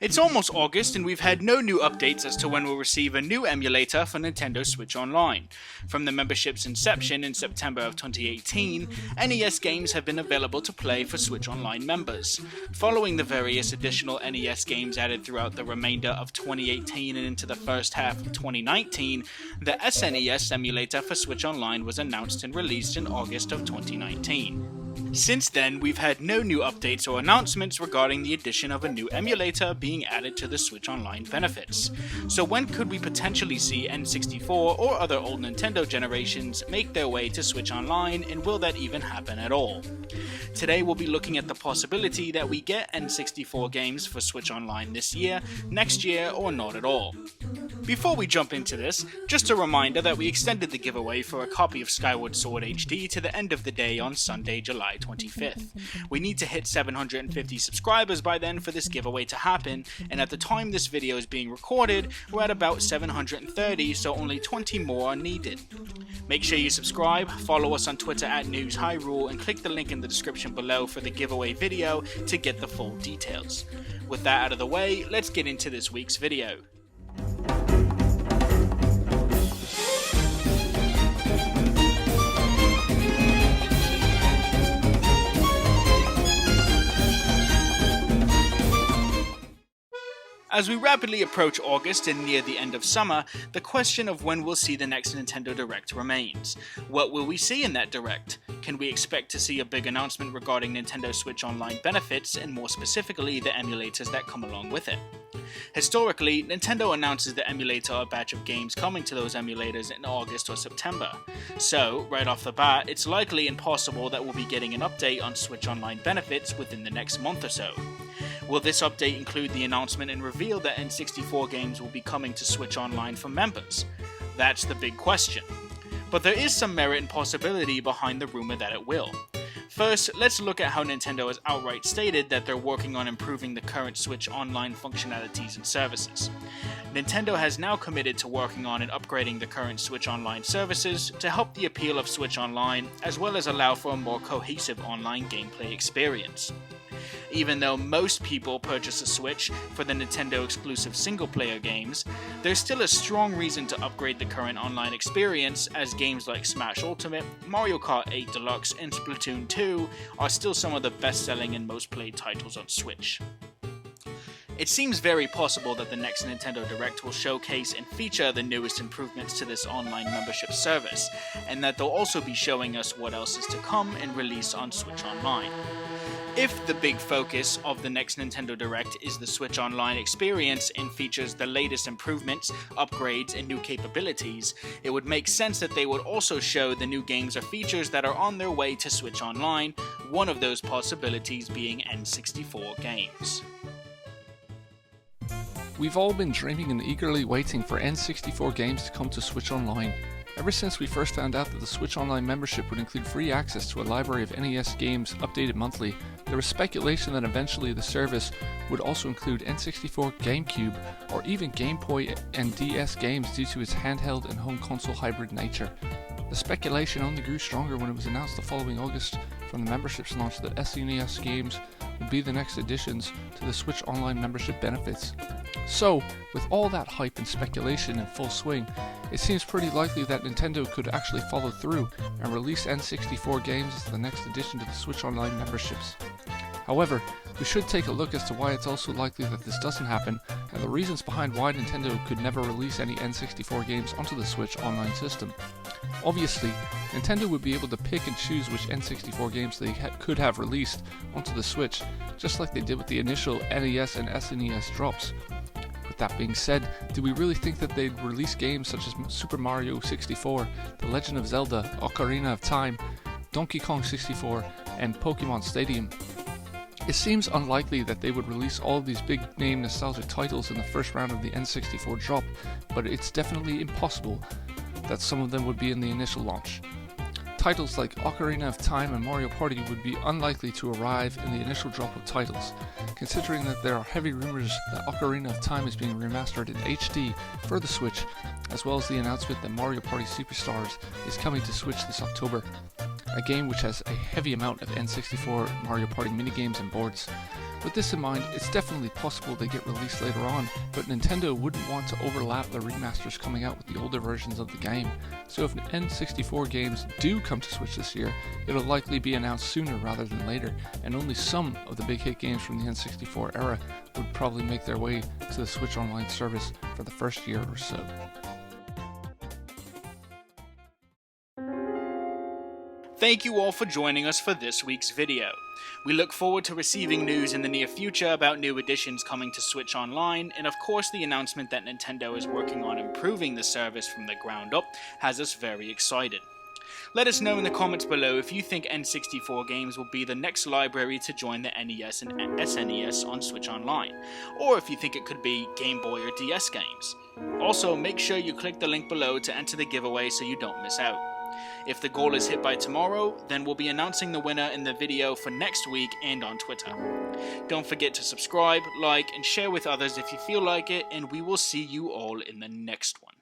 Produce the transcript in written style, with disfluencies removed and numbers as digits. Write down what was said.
It's almost August and we've had no new updates as to when we'll receive a new emulator for Nintendo Switch Online. From the membership's inception in September of 2018, NES games have been available to play for Switch Online members. Following the various additional NES games added throughout the remainder of 2018 and into the first half of 2019, the SNES emulator for Switch Online was announced and released in August of 2019. Since then, we've had no new updates or announcements regarding the addition of a new emulator being added to the Switch Online benefits. So when could we potentially see N64 or other old Nintendo generations make their way to Switch Online, and will that even happen at all? Today we'll be looking at the possibility that we get N64 games for Switch Online this year, next year, or not at all. Before we jump into this, just a reminder that we extended the giveaway for a copy of Skyward Sword HD to the end of the day on Sunday, July 25th. We need to hit 750 subscribers by then for this giveaway to happen, and at the time this video is being recorded, we're at about 730, so only 20 more are needed. Make sure you subscribe, follow us on Twitter at NewsHyrule, and click the link in the description below for the giveaway video to get the full details. With that out of the way, let's get into this week's video. As we rapidly approach August and near the end of summer, the question of when we'll see the next Nintendo Direct remains. What will we see in that Direct? Can we expect to see a big announcement regarding Nintendo Switch Online benefits, and more specifically the emulators that come along with it? Historically, Nintendo announces the emulator or batch of games coming to those emulators in August or September. So, right off the bat, it's likely and possible that we'll be getting an update on Switch Online benefits within the next month or so. Will this update include the announcement and reveal that N64 games will be coming to Switch Online for members? That's the big question. But there is some merit and possibility behind the rumor that it will. First, let's look at how Nintendo has outright stated that they're working on improving the current Switch Online functionalities and services. Nintendo has now committed to working on and upgrading the current Switch Online services to help the appeal of Switch Online, as well as allow for a more cohesive online gameplay experience. Even though most people purchase a Switch for the Nintendo exclusive single-player games, there's still a strong reason to upgrade the current online experience, as games like Smash Ultimate, Mario Kart 8 Deluxe, and Splatoon 2 are still some of the best-selling and most played titles on Switch. It seems very possible that the next Nintendo Direct will showcase and feature the newest improvements to this online membership service, and that they'll also be showing us what else is to come and release on Switch Online. If the big focus of the next Nintendo Direct is the Switch Online experience and features the latest improvements, upgrades, and new capabilities, it would make sense that they would also show the new games or features that are on their way to Switch Online, one of those possibilities being N64 games. We've all been dreaming and eagerly waiting for N64 games to come to Switch Online. Ever since we first found out that the Switch Online membership would include free access to a library of NES games updated monthly, there was speculation that eventually the service would also include N64, GameCube, or even Game Boy and DS games due to its handheld and home console hybrid nature. The speculation only grew stronger when it was announced the following August from the membership's launch that SNES games would be the next additions to the Switch Online membership benefits. So, with all that hype and speculation in full swing, it seems pretty likely that Nintendo could actually follow through and release N64 games as the next addition to the Switch Online memberships. However, we should take a look as to why it's also likely that this doesn't happen, and the reasons behind why Nintendo could never release any N64 games onto the Switch Online system. Obviously, Nintendo would be able to pick and choose which N64 games they could have released onto the Switch, just like they did with the initial NES and SNES drops. With that being said, do we really think that they'd release games such as Super Mario 64, The Legend of Zelda, Ocarina of Time, Donkey Kong 64, and Pokemon Stadium? It seems unlikely that they would release all of these big name nostalgic titles in the first round of the N64 drop, but it's definitely impossible that some of them would be in the initial launch. Titles like Ocarina of Time and Mario Party would be unlikely to arrive in the initial drop of titles, considering that there are heavy rumors that Ocarina of Time is being remastered in HD for the Switch, as well as the announcement that Mario Party Superstars is coming to Switch this October, a game which has a heavy amount of N64 Mario Party minigames and boards. With this in mind, it's definitely possible they get released later on, but Nintendo wouldn't want to overlap the remasters coming out with the older versions of the game, so if N64 games do come to Switch this year, it'll likely be announced sooner rather than later, and only some of the big hit games from the N64 era would probably make their way to the Switch Online service for the first year or so. Thank you all for joining us for this week's video. We look forward to receiving news in the near future about new additions coming to Switch Online, and of course the announcement that Nintendo is working on improving the service from the ground up has us very excited. Let us know in the comments below if you think N64 Games will be the next library to join the NES and SNES on Switch Online, or if you think it could be Game Boy or DS games. Also, make sure you click the link below to enter the giveaway so you don't miss out. If the goal is hit by tomorrow, then we'll be announcing the winner in the video for next week and on Twitter. Don't forget to subscribe, like, and share with others if you feel like it, and we will see you all in the next one.